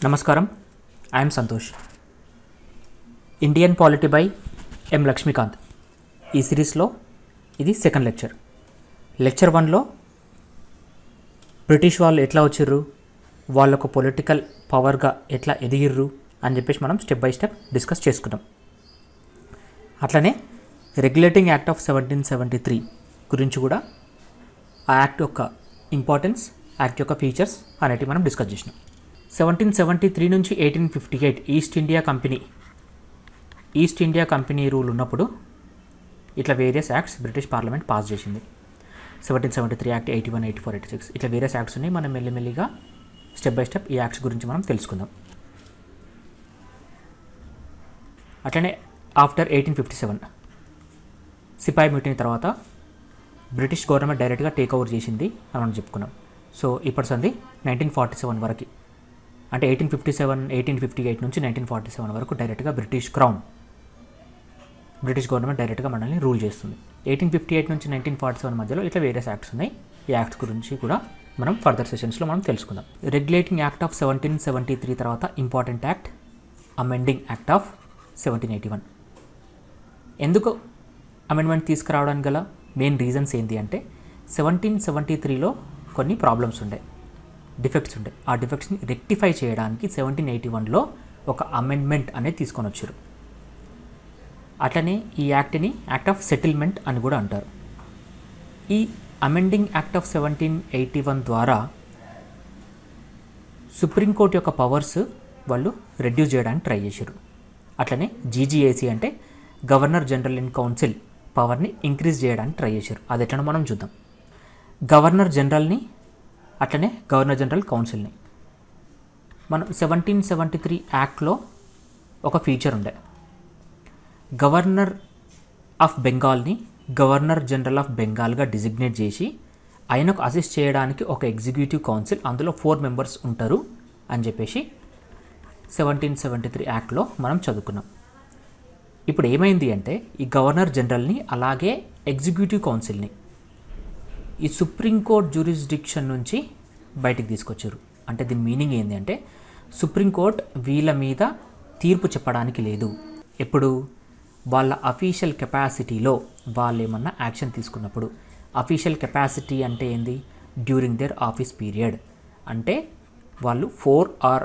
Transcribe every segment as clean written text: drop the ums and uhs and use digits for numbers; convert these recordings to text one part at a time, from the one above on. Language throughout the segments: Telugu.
నమస్కారం, I'm Santosh. Indian polity by M Laxmikanth. ఈ సిరీస్లో ఇది సెకండ్ లెక్చర్. లెక్చర్ 1లో బ్రిటిష్ వాళ్ళు ఎట్లా వచ్చిర్రు, వాళ్ళకు పొలిటికల్ పవర్గా ఎట్లా ఎదిగిర్రు అని చెప్పేసి మనం స్టెప్ బై స్టెప్ డిస్కస్ చేసుకున్నాం. అట్లనే రెగ్యులేటింగ్ యాక్ట్ ఆఫ్ 1773 గురించి కూడా ఆ యాక్ట్ యొక్క ఇంపార్టెన్స్, యాక్ట్ యొక్క ఫీచర్స్ అనేటివి మనం డిస్కస్ చేసినాం. 1773 నుంచి 1858 ఈస్ట్ ఇండియా కంపెనీ రూల్ ఉన్నప్పుడు ఇట్లా various acts British parliament pass చేసింది. 1773 యాక్ట్, 81, 84, 86 ఇట్లా వేరియస్ యాక్ట్స్ ఉన్నాయి. మనం మెల్లిమెల్లిగా స్టెప్ బై స్టెప్ ఈ యాక్ట్స్ గురించి మనం తెలుసుకుందాం. అట్లనే ఆఫ్టర్ 1857 సిపాయి మీటింగ్ తర్వాత బ్రిటిష్ గవర్నమెంట్ డైరెక్ట్గా టేక్ ఓవర్ చేసింది అని మనం చెప్పుకున్నాం. సో ఇప్పటి సంది 1947 వరకు, అంటే 1858 నుంచి 1947 వరకు డైరెక్ట్గా బ్రిటిష్ గవర్నమెంట్ డైరెక్ట్గా మనల్ని రూల్ చేస్తుంది. 1858 నుంచి 1947 మధ్యలో ఇట్లా వేరియస్ యాక్ట్స్ ఉన్నాయి. ఈ యాక్ట్స్ గురించి కూడా మనం ఫర్దర్ సెషన్స్లో మనం తెలుసుకుందాం. రెగ్యులేటింగ్ యాక్ట్ ఆఫ్ 1773 తర్వాత important act amending act of 1781. ఎందుకు అమెండ్మెంట్ తీసుకురావడానికి గల మెయిన్ రీజన్స్ ఏంటి అంటే 1773లో కొన్ని ప్రాబ్లమ్స్ ఉండే, డిఫెక్ట్స్ ఉండే. ఆ డిఫెక్ట్స్ని రెక్టిఫై చేయడానికి 1781లో ఒక అమెండ్మెంట్ అనేది తీసుకొని వచ్చారు. అట్లనే ఈ యాక్ట్ని యాక్ట్ ఆఫ్ సెటిల్మెంట్ అని కూడా అంటారు. ఈ అమెండింగ్ యాక్ట్ ఆఫ్ 1781 ద్వారా సుప్రీంకోర్టు యొక్క పవర్స్ వాళ్ళు రెడ్యూస్ చేయడానికి ట్రై చేశారు. అట్లనే జీజీఏసీ అంటే గవర్నర్ జనరల్ ఇన్ కౌన్సిల్ పవర్ని ఇంక్రీజ్ చేయడానికి ట్రై చేశారు. అది ఎట్లనో మనం చూద్దాం. గవర్నర్ జనరల్ని అట్లనే గవర్నర్ జనరల్ కౌన్సిల్ని మనం 1773 యాక్ట్లో ఒక ఫీచర్ ఉండే. గవర్నర్ ఆఫ్ బెంగాల్ని గవర్నర్ జనరల్ ఆఫ్ బెంగాల్గా డిజిగ్నేట్ చేసి ఆయనకు అసిస్ట్ చేయడానికి ఒక ఎగ్జిక్యూటివ్ కౌన్సిల్, అందులో 4 మెంబర్స్ ఉంటారు అని చెప్పేసి 1773 యాక్ట్లో మనం చదువుకున్నాం. ఇప్పుడు ఏమైంది అంటే ఈ గవర్నర్ జనరల్ని అలాగే ఎగ్జిక్యూటివ్ కౌన్సిల్ని ఈ సుప్రీంకోర్టు జ్యూరిస్డిక్షన్ నుంచి బయటికి తీసుకొచ్చారు. అంటే దీని మీనింగ్ ఏంటి అంటే సుప్రీంకోర్టు వీళ్ళ మీద తీర్పు చెప్పడానికి లేదు. ఎప్పుడు వాళ్ళ అఫీషియల్ కెపాసిటీలో వాళ్ళు ఏమన్నా యాక్షన్ తీసుకున్నప్పుడు. అఫీషియల్ కెపాసిటీ అంటే ఏంది? During their office period. అంటే వాళ్ళు 4 or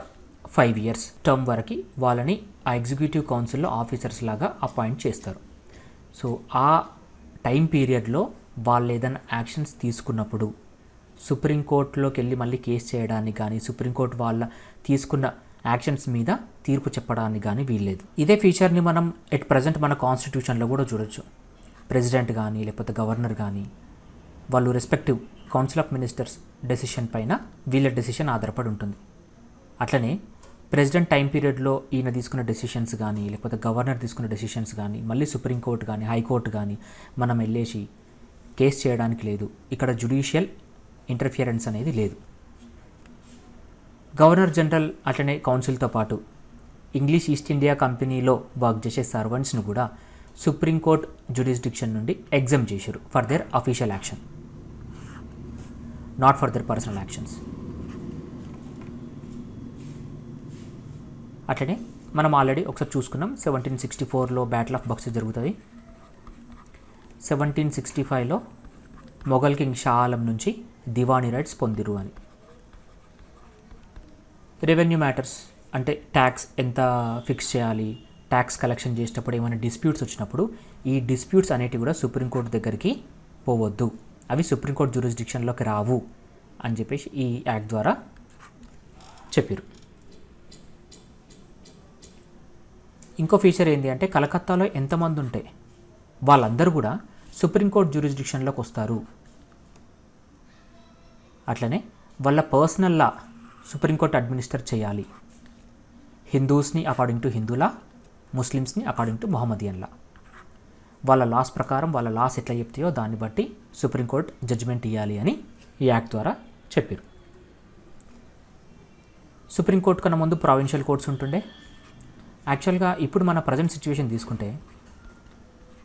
5 years టర్మ్ వరకు వాళ్ళని ఆ ఎగ్జిక్యూటివ్ కౌన్సిల్లో ఆఫీసర్స్ లాగా అపాయింట్ చేస్తారు. సో ఆ టైం పీరియడ్లో వాళ్ళు ఏదైనా యాక్షన్స్ తీసుకున్నప్పుడు సుప్రీంకోర్టులోకి వెళ్ళి మళ్ళీ కేసు చేయడానికి కానీ, సుప్రీంకోర్టు వాళ్ళ తీసుకున్న యాక్షన్స్ మీద తీర్పు చెప్పడానికి కానీ వీల్లేదు. ఇదే ఫీచర్ని మనం ఎట్ ప్రజెంట్ మన కాన్స్టిట్యూషన్లో కూడా చూడొచ్చు. ప్రెసిడెంట్ కానీ లేకపోతే గవర్నర్ కానీ వాళ్ళు respective council of ministers decision పైన వీళ్ళ డెసిషన్ ఆధారపడి ఉంటుంది. అట్లనే ప్రెసిడెంట్ టైం పీరియడ్లో ఈయన తీసుకున్న డెసిషన్స్ కానీ లేకపోతే గవర్నర్ తీసుకున్న డెసిషన్స్ కానీ మళ్ళీ సుప్రీంకోర్టు కానీ హైకోర్టు కానీ మనం వెళ్ళేసి కేసు చేయడానికి లేదు. ఇక్కడ జ్యుడిషియల్ ఇంటర్ఫియరెన్స్ అనేది లేదు. గవర్నర్ జనరల్ అట్లనే కౌన్సిల్తో పాటు ఇంగ్లీష్ ఈస్ట్ ఇండియా కంపెనీలో వర్క్ చేసే సర్వెంట్స్ను కూడా సుప్రీంకోర్టు జ్యురిస్డిక్షన్ నుండి ఎగ్జామ్ చేశారు for their official action, not for their personal actions. అట్లనే మనం ఆల్రెడీ ఒకసారి చూసుకున్నాం. 1764లో బ్యాటిల్ ఆఫ్ బక్సర్ జరుగుతుంది. 1765లో మొఘల్ కింగ్ షా ఆలం నుంచి దివానీ రైట్స్ పొందిరు అని. రెవెన్యూ మ్యాటర్స్ అంటే ట్యాక్స్ ఎంత ఫిక్స్ చేయాలి, ట్యాక్స్ కలెక్షన్ చేసేటప్పుడు ఏమైనా డిస్ప్యూట్స్ వచ్చినప్పుడు ఈ డిస్ప్యూట్స్ అనేటివి కూడా సుప్రీంకోర్టు దగ్గరికి పోవద్దు, అవి సుప్రీంకోర్టు జ్యూరిస్డిక్షన్లోకి రావు అని చెప్పేసి ఈ యాక్ట్ ద్వారా చెప్పారు. ఇంకో ఫీచర్ ఏంటి అంటే కలకత్తాలో ఎంతమంది ఉంటే వాళ్ళందరూ కూడా సుప్రీంకోర్టు జ్యూరిస్డిక్షన్లోకి వస్తారు. అట్లనే వాళ్ళ పర్సనల్ లా సుప్రీంకోర్టు అడ్మినిస్టర్ చేయాలి. హిందూస్ని అకార్డింగ్ టు హిందూ లా, ముస్లిమ్స్ని అకార్డింగ్ టు మొహమ్మదియన్ లా. వాళ్ళ లాస్ ప్రకారం వాళ్ళ లాస్ ఎట్లా చెప్తాయో దాన్ని బట్టి సుప్రీంకోర్టు జడ్జిమెంట్ ఇవ్వాలి అని ఈ యాక్ట్ ద్వారా చెప్పారు. సుప్రీంకోర్టు కన్నా ముందు ప్రావిన్షియల్ కోర్ట్స్ ఉంటుండే. యాక్చువల్గా ఇప్పుడు మన ప్రజెంట్ సిచ్యువేషన్ తీసుకుంటే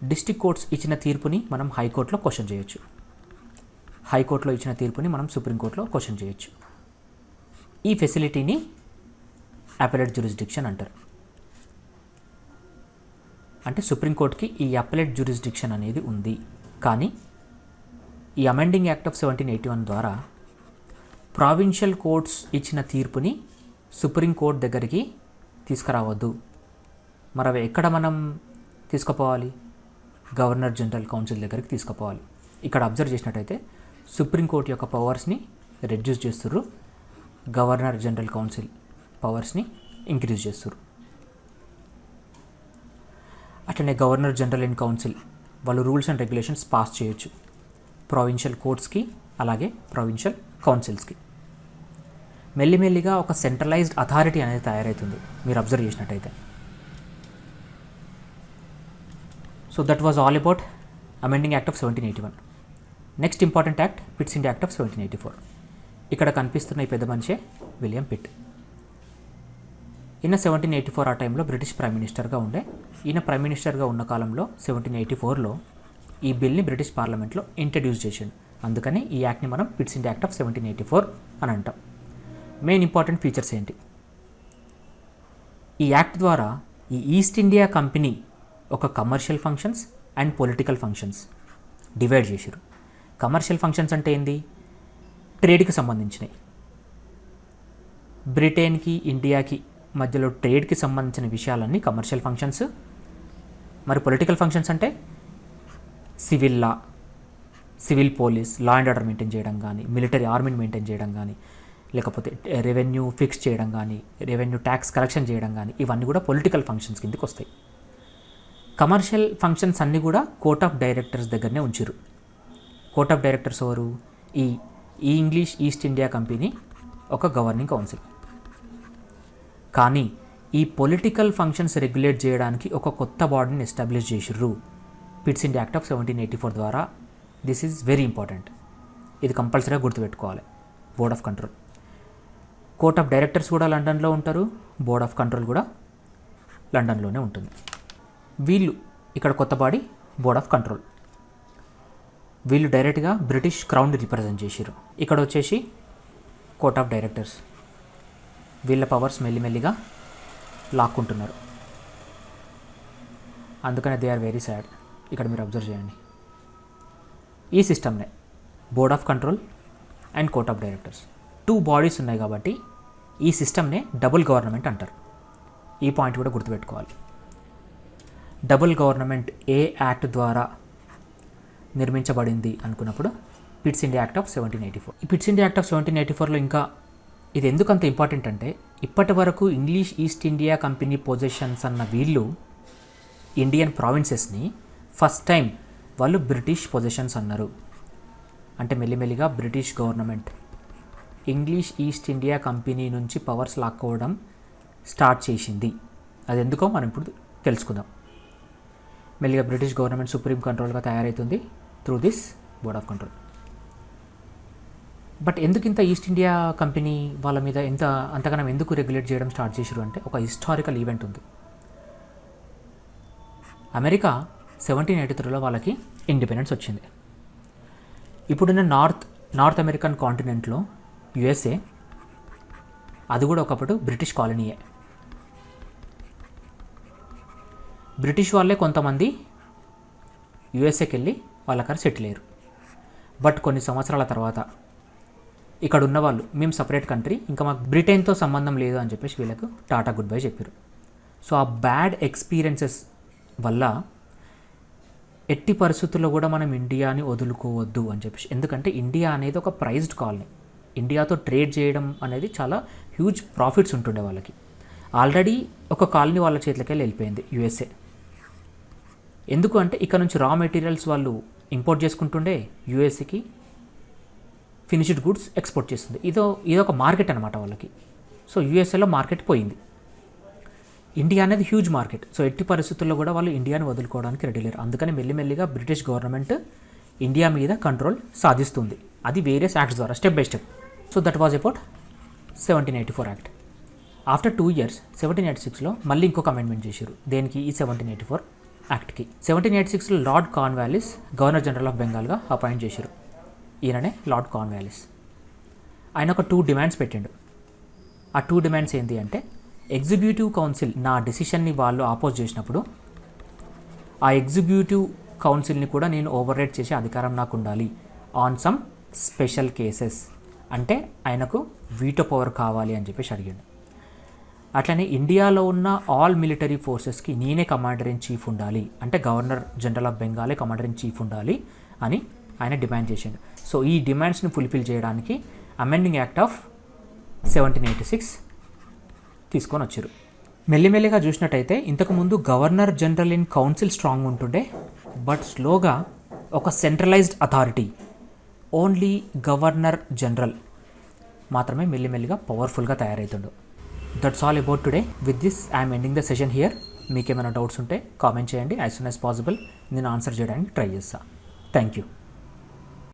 డిస్ట్రిక్ట్ కోర్ట్స్ ఇచ్చిన తీర్పుని మనం హైకోర్టులో క్వశ్చన్ చేయొచ్చు, హైకోర్టులో ఇచ్చిన తీర్పుని మనం సుప్రీంకోర్టులో క్వశ్చన్ చేయొచ్చు. ఈ ఫెసిలిటీని అపెలేట్ జ్యూరిస్డిక్షన్ అంటారు. అంటే సుప్రీంకోర్టుకి ఈ అపెలేట్ జ్యూరిస్డిక్షన్ అనేది ఉంది. కానీ ఈ అమెండింగ్ యాక్ట్ ఆఫ్ 1781 ద్వారా ప్రావిన్షియల్ కోర్ట్స్ ఇచ్చిన తీర్పుని సుప్రీంకోర్టు దగ్గరికి తీసుకురావద్దు. మరి అవి ఎక్కడ మనం తీసుకుపోవాలి? గవర్నర్ జనరల్ కౌన్సిల్ దగ్గరికి తీసుకుపోవాలి. ఇక్కడ అబ్జర్వ్ చేసినట్టయితే సుప్రీంకోర్టు యొక్క పవర్స్ని రెడ్యూస్ చేస్తుర్రు, గవర్నర్ జనరల్ కౌన్సిల్ పవర్స్ని ఇంక్రీజ్ చేస్తుర్రు. అట్లనే గవర్నర్ జనరల్ అండ్ కౌన్సిల్ వాళ్ళు రూల్స్ అండ్ రెగ్యులేషన్స్ పాస్ చేయొచ్చు ప్రావిన్షియల్ కోర్ట్స్కి, అలాగే ప్రావిన్షియల్ కౌన్సిల్స్కి. మెల్లిమెల్లిగా ఒక సెంట్రలైజ్డ్ అథారిటీ అనేది తయారవుతుంది మీరు అబ్జర్వ్ చేసినట్టయితే. So that was all about amending act of 1781. Next important act pits India act of 1784. ఇక్కడ కనిపిస్తున్న ఈ పెద్ద మనిషే విలియం పిట్. ఈయన 1784 ఆ టైంలో బ్రిటిష్ ప్రైమ్ మినిస్టర్గా ఉండే. ఈయన ప్రైమ్ మినిస్టర్గా ఉన్న కాలంలో 1784లో ఈ బిల్ని బ్రిటిష్ పార్లమెంట్లో ఇంట్రడ్యూస్ చేసిండు. అందుకని ఈ యాక్ట్ని మనం పిట్స్ ఇండియా యాక్ట్ ఆఫ్ 1784 అని అంటాం. మెయిన్ ఇంపార్టెంట్ ఫీచర్స్ ఏంటి? ఈ యాక్ట్ ద్వారా ఈ ఈస్ట్ ఇండియా కంపెనీ ఒక commercial functions and political functions divide చేశారు. కమర్షియల్ ఫంక్షన్స్ అంటే ఏంది? ట్రేడ్కి సంబంధించినవి. బ్రిటన్కి ఇండియాకి మధ్యలో ట్రేడ్కి సంబంధించిన విషయాలన్నీ కమర్షియల్ ఫంక్షన్స్. మరి పొలిటికల్ ఫంక్షన్స్ అంటే civil law, civil police, law and order maintain చేయడం కానీ, మిలిటరీ ఆర్మీని మెయింటైన్ చేయడం కానీ, లేకపోతే రెవెన్యూ ఫిక్స్ చేయడం కానీ, రెవెన్యూ ట్యాక్స్ కలెక్షన్ చేయడం కానీ, ఇవన్నీ కూడా పొలిటికల్ ఫంక్షన్స్ కిందకి వస్తాయి. కమర్షియల్ ఫంక్షన్స్ అన్నీ కూడా కోర్ట్ ఆఫ్ డైరెక్టర్స్ దగ్గరనే ఉంచారు. కోర్ట్ ఆఫ్ డైరెక్టర్స్ ఎవరు? ఈ ఇంగ్లీష్ ఈస్ట్ ఇండియా కంపెనీ ఒక గవర్నింగ్ కౌన్సిల్. కానీ ఈ పొలిటికల్ ఫంక్షన్స్ రెగ్యులేట్ చేయడానికి ఒక కొత్త బాడీని ఎస్టాబ్లిష్ చేసిర్రు పిట్స్ ఇండియా యాక్ట్ ఆఫ్ 1784 ద్వారా. This is very important. ఇది కంపల్సరీగా గుర్తుపెట్టుకోవాలి. Board of control. Court of directors కూడా లండన్లో ఉంటారు, బోర్డ్ ఆఫ్ కంట్రోల్ కూడా లండన్లోనే ఉంటుంది. వీళ్ళు ఇక్కడ కొత్త బాడీ బోర్డ్ ఆఫ్ కంట్రోల్. వీళ్ళు డైరెక్ట్గా బ్రిటిష్ క్రౌన్ని రిప్రజెంట్ చేసిర్రు. ఇక్కడ వచ్చేసి కోర్ట్ ఆఫ్ డైరెక్టర్స్. వీళ్ళ పవర్స్ మెల్లిమెల్లిగా లాక్కుంటున్నారు. అందుకనే దే ఆర్ వెరీ సాడ్. ఇక్కడ మీరు అబ్జర్వ్ చేయండి. ఈ సిస్టమ్నే board of control and court of directors 2 bodies ఉన్నాయి కాబట్టి ఈ సిస్టమ్నే డబుల్ గవర్నమెంట్ అంటారు. ఈ పాయింట్ కూడా గుర్తుపెట్టుకోవాలి. డబుల్ గవర్నమెంట్ ఏ యాక్ట్ ద్వారా నిర్మించబడింది అనుకున్నప్పుడు పిట్స్ ఇండియా యాక్ట్ ఆఫ్ 1784. ఈ పిట్స్ ఇండియా యాక్ట్ ఆఫ్ 1784లో ఇంకా ఇది ఎందుకు అంత ఇంపార్టెంట్ అంటే, ఇప్పటి వరకు English east India company positions అన్న వీళ్ళు ఇండియన్ ప్రావిన్సెస్ని ఫస్ట్ టైం వాళ్ళు బ్రిటిష్ పొజిషన్స్ అన్నారు. అంటే మెల్లిమెల్లిగా British government English east India company నుంచి పవర్స్ లాక్కోవడం స్టార్ట్ చేసింది. అది ఎందుకో మనం ఇప్పుడు తెలుసుకుందాం. మెల్లిగా బ్రిటిష్ గవర్నమెంట్ సుప్రీం కంట్రోల్గా తయారవుతుంది through this board of control. But ఎందుకు ఇంత ఈస్ట్ ఇండియా కంపెనీ వాళ్ళ మీద అంతగానం ఎందుకు రెగ్యులేట్ చేయడం స్టార్ట్ చేశారు అంటే, ఒక హిస్టారికల్ ఈవెంట్ ఉంది. అమెరికా 1783లో వాళ్ళకి ఇండిపెండెన్స్ వచ్చింది. ఇప్పుడున్న నార్త్ అమెరికన్ కాంటినెంట్లో యుఎస్ఏ, అది కూడా ఒకప్పుడు బ్రిటిష్ కాలనీయే. బ్రిటిష్ వాళ్ళే కొంతమంది యుఎస్ఏకి వెళ్ళి వాళ్ళకారు సెటిల్ అయ్యారు. బట్ కొన్ని సంవత్సరాల తర్వాత ఇక్కడ ఉన్న వాళ్ళు మేము సపరేట్ కంట్రీ, ఇంకా మాకు బ్రిటన్తో సంబంధం లేదు అని చెప్పేసి వీళ్ళకు టాటా గుడ్ బై చెప్పారు. సో ఆ బ్యాడ్ ఎక్స్పీరియన్సెస్ వల్ల ఎట్టి పరిస్థితుల్లో కూడా మనం ఇండియాని వదులుకోవద్దు అని చెప్పేసి, ఎందుకంటే ఇండియా అనేది ఒక ప్రైజ్డ్ కాలనీ. ఇండియాతో ట్రేడ్ చేయడం అనేది చాలా హ్యూజ్ ప్రాఫిట్స్ ఉంటుండే వాళ్ళకి. ఆల్రెడీ ఒక కాలనీ వాళ్ళ చేతిలోకి వెళ్ళిపోయింది యుఎస్ఏ. ఎందుకు అంటే ఇక్కడ నుంచి రా మెటీరియల్స్ వాళ్ళు ఇంపోర్ట్ చేసుకుంటుండే, యుఎస్ఏకి ఫినిష్డ్ గుడ్స్ ఎక్స్పోర్ట్ చేస్తుంది. ఇదొక మార్కెట్ అనమాట వాళ్ళకి. సో యుఎస్ఏలో మార్కెట్ పోయింది. ఇండియా అనేది హ్యూజ్ మార్కెట్. సో ఎట్టి పరిస్థితుల్లో కూడా వాళ్ళు ఇండియాని వదులుకోవడానికి రెడీ లేరు. అందుకని మెల్లిమెల్లిగా బ్రిటిష్ గవర్నమెంట్ ఇండియా మీద కంట్రోల్ సాధిస్తుంది. అది వేరియస్ యాక్ట్స్ ద్వారా, step by step. So that was about 1784 act. After 2 years 1786లో మళ్ళీ ఇంకొక అమెండ్మెంట్ చేశారు. దేనికి? ఈ 1784 యాక్ట్కి. 1786లో lord Cornwallis governor general of బెంగాల్గా అపాయింట్ చేశారు. ఈయననే లార్డ్ కార్న్వాలిస్. ఆయన ఒక 2 డిమాండ్స్ పెట్టిండు. ఆ 2 డిమాండ్స్ ఏంటి అంటే, ఎగ్జిక్యూటివ్ కౌన్సిల్ నా డెసిషన్ని వాళ్ళు ఆపోజ్ చేసినప్పుడు ఆ ఎగ్జిక్యూటివ్ కౌన్సిల్ని కూడా నేను ఓవర్ రైడ్ చేసే అధికారం నాకు ఉండాలి ఆన్ సమ్ స్పెషల్ కేసెస్. అంటే ఆయనకు వీటో పవర్ కావాలి అని చెప్పేసి అడిగాడు. అట్లనే ఇండియాలో ఉన్న ఆల్ మిలిటరీ ఫోర్సెస్కి నేనే కమాండర్ ఇన్ చీఫ్ ఉండాలి, అంటే గవర్నర్ జనరల్ ఆఫ్ బెంగాలే కమాండర్ ఇన్ చీఫ్ ఉండాలి అని ఆయన డిమాండ్ చేసిండు. సో ఈ డిమాండ్స్ని ఫుల్ఫిల్ చేయడానికి అమెండింగ్ యాక్ట్ ఆఫ్ 1786 తీసుకొని వచ్చారు. మెల్లిమెల్లిగా చూసినట్టయితే ఇంతకుముందు governor general in council strong ఉంటుండే, బట్ స్లోగా ఒక centralized authority only governor general మాత్రమే మెల్లిమెల్లిగా పవర్ఫుల్గా తయారవుతుండు. That's all about today. With this I'm ending the session here. మీకు ఏమైనా డౌట్స్ ఉంటే కామెంట్ చేయండి. యాజ్ సూన్ యాజ్ పాసిబుల్ నేను ఆన్సర్ చేయడానికి ట్రై చేస్తాను. Thank you.